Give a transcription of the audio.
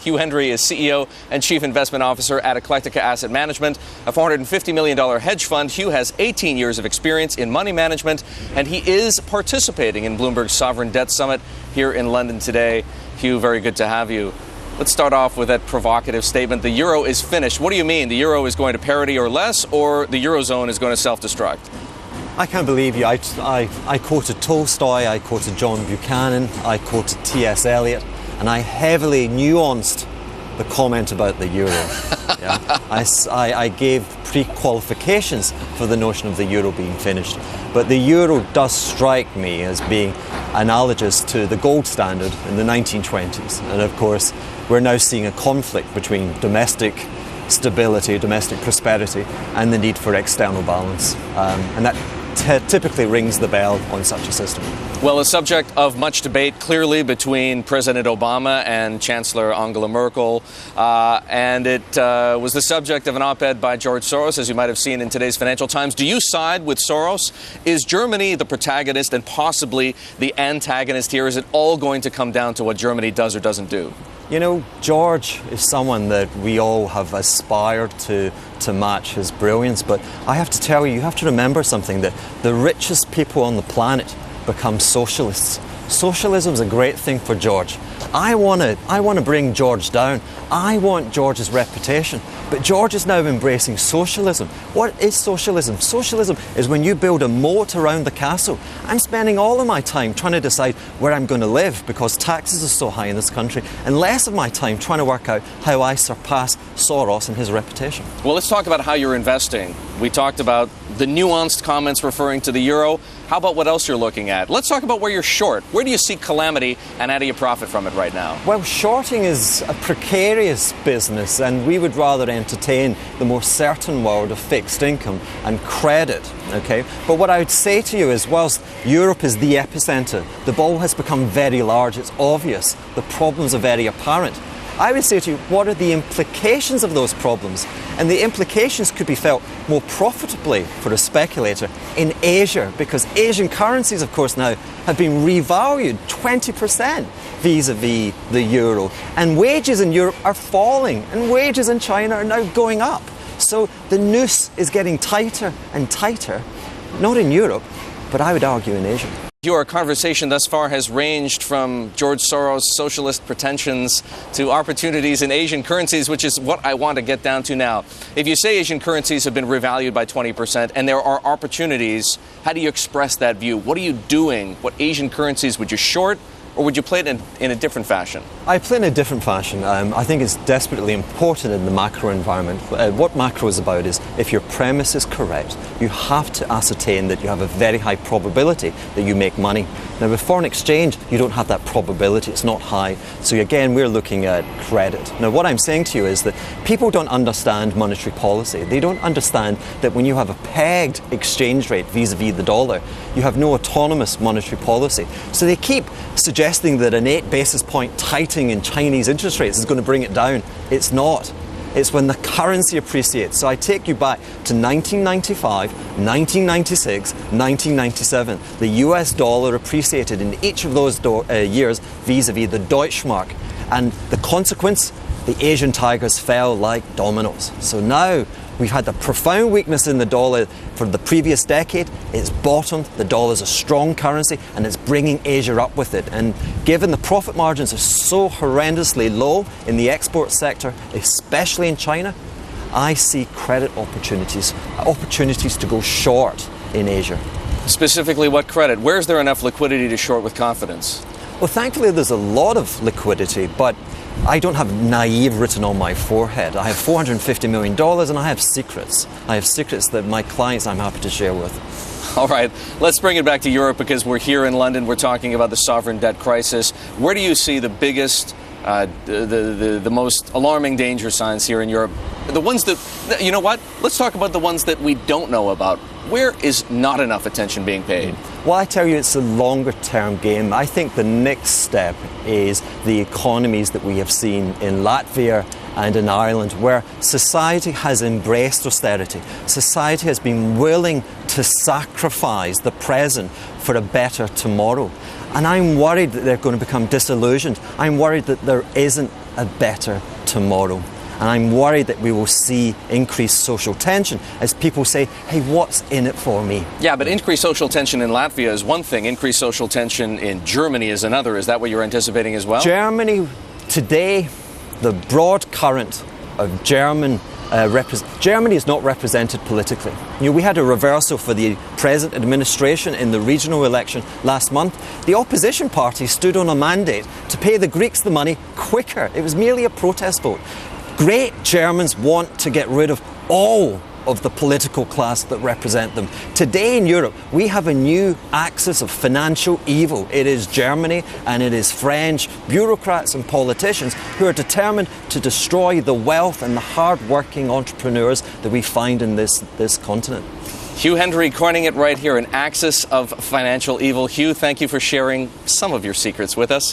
Hugh Hendry is CEO and Chief Investment Officer at Eclectica Asset Management, a $450 million hedge fund. Hugh has 18 years of experience in money management, and he is participating in Bloomberg's Sovereign Debt Summit here in London today. Hugh, very good to have you. Let's start off with that provocative statement. The euro is finished. What do you mean? The euro is going to parity or less, or the eurozone is going to self-destruct? I can't believe you. I quoted Tolstoy, I quoted John Buchanan, I quoted T.S. Eliot, and I heavily nuanced the comment about the euro. Yeah. I gave pre-qualifications for the notion of the euro being finished. But the euro does strike me as being analogous to the gold standard in the 1920s. And of course, we're now seeing a conflict between domestic stability, domestic prosperity, and the need for external balance. And that typically rings the bell on such a system. Well, a subject of much debate clearly between President Obama and Chancellor Angela Merkel. And it was the subject of an op-ed by George Soros, as you might have seen in today's Financial Times. Do you side with Soros? Is Germany the protagonist and possibly the antagonist here? Is it all going to come down to what Germany does or doesn't do? You know, George is someone that we all have aspired to match his brilliance, but I have to tell you have to remember something, that the richest people on the planet become socialists. Socialism is a great thing for George. I want to bring George down. I want George's reputation. But George is now embracing socialism. What is socialism? Socialism is when you build a moat around the castle. I'm spending all of my time trying to decide where I'm going to live because taxes are so high in this country, and less of my time trying to work out how I surpass Soros and his reputation. Well, let's talk about how you're investing. We talked about the nuanced comments referring to the euro. How about what else you're looking at? Let's talk about where you're short. Where do you see calamity, and how do you profit from it right now? Well, shorting is a precarious business, and we would rather entertain the more certain world of fixed income and credit, okay? But what I would say to you is, whilst Europe is the epicenter, the ball has become very large, it's obvious, the problems are very apparent. I would say to you, what are the implications of those problems? And the implications could be felt more profitably for a speculator in Asia, because Asian currencies, of course, now have been revalued 20% vis-a-vis the euro. And wages in Europe are falling, and wages in China are now going up. So the noose is getting tighter and tighter, not in Europe, but I would argue in Asia. Your conversation thus far has ranged from George Soros' socialist pretensions to opportunities in Asian currencies, which is what I want to get down to now. If you say Asian currencies have been revalued by 20% and there are opportunities, how do you express that view? What are you doing? What Asian currencies would you short? Or would you play it in a different fashion? I play in a different fashion. I think it's desperately important in the macro environment. What macro is about is, if your premise is correct, you have to ascertain that you have a very high probability that you make money. Now, with foreign exchange, you don't have that probability. It's not high. So again, we're looking at credit. Now, what I'm saying to you is that people don't understand monetary policy. They don't understand that when you have a pegged exchange rate vis-a-vis the dollar, you have no autonomous monetary policy. So they keep suggesting that an 8 basis point tightening in Chinese interest rates is going to bring it down. It's not. It's when the currency appreciates. So I take you back to 1995, 1996, 1997. The US dollar appreciated in each of those years vis-a-vis the Deutschmark. And the consequence, the Asian tigers fell like dominoes. So now we've had the profound weakness in the dollar for the previous decade. It's bottomed. The dollar's a strong currency, and it's bringing Asia up with it. And given the profit margins are so horrendously low in the export sector, especially in China, I see credit opportunities to go short in Asia. Specifically, what credit? Where's there enough liquidity to short with confidence? Well, thankfully, there's a lot of liquidity, but I don't have naive written on my forehead. I have $450 million, and I have secrets. I have secrets that my clients I'm happy to share with. All right, let's bring it back to Europe, because we're here in London. We're talking about the sovereign debt crisis. Where do you see the biggest, the most alarming danger signs here in Europe? The ones that, you know what? Let's talk about the ones that we don't know about. Where is not enough attention being paid? Well, I tell you, it's a longer term game. I think the next step is the economies that we have seen in Latvia and in Ireland, where society has embraced austerity. Society has been willing to sacrifice the present for a better tomorrow. And I'm worried that they're going to become disillusioned. I'm worried that there isn't a better tomorrow. And I'm worried that we will see increased social tension as people say, hey, what's in it for me? Yeah, but increased social tension in Latvia is one thing. Increased social tension in Germany is another. Is that what you're anticipating as well? Germany, today, the broad current of Germany is not represented politically. We had a reversal for the present administration in the regional election last month. The opposition party stood on a mandate to pay the Greeks the money quicker. It was merely a protest vote. Great Germans want to get rid of all of the political class that represent them. Today in Europe, we have a new axis of financial evil. It is Germany and it is French bureaucrats and politicians who are determined to destroy the wealth and the hard-working entrepreneurs that we find in this continent. Hugh Hendry coining it right here, an axis of financial evil. Hugh, thank you for sharing some of your secrets with us.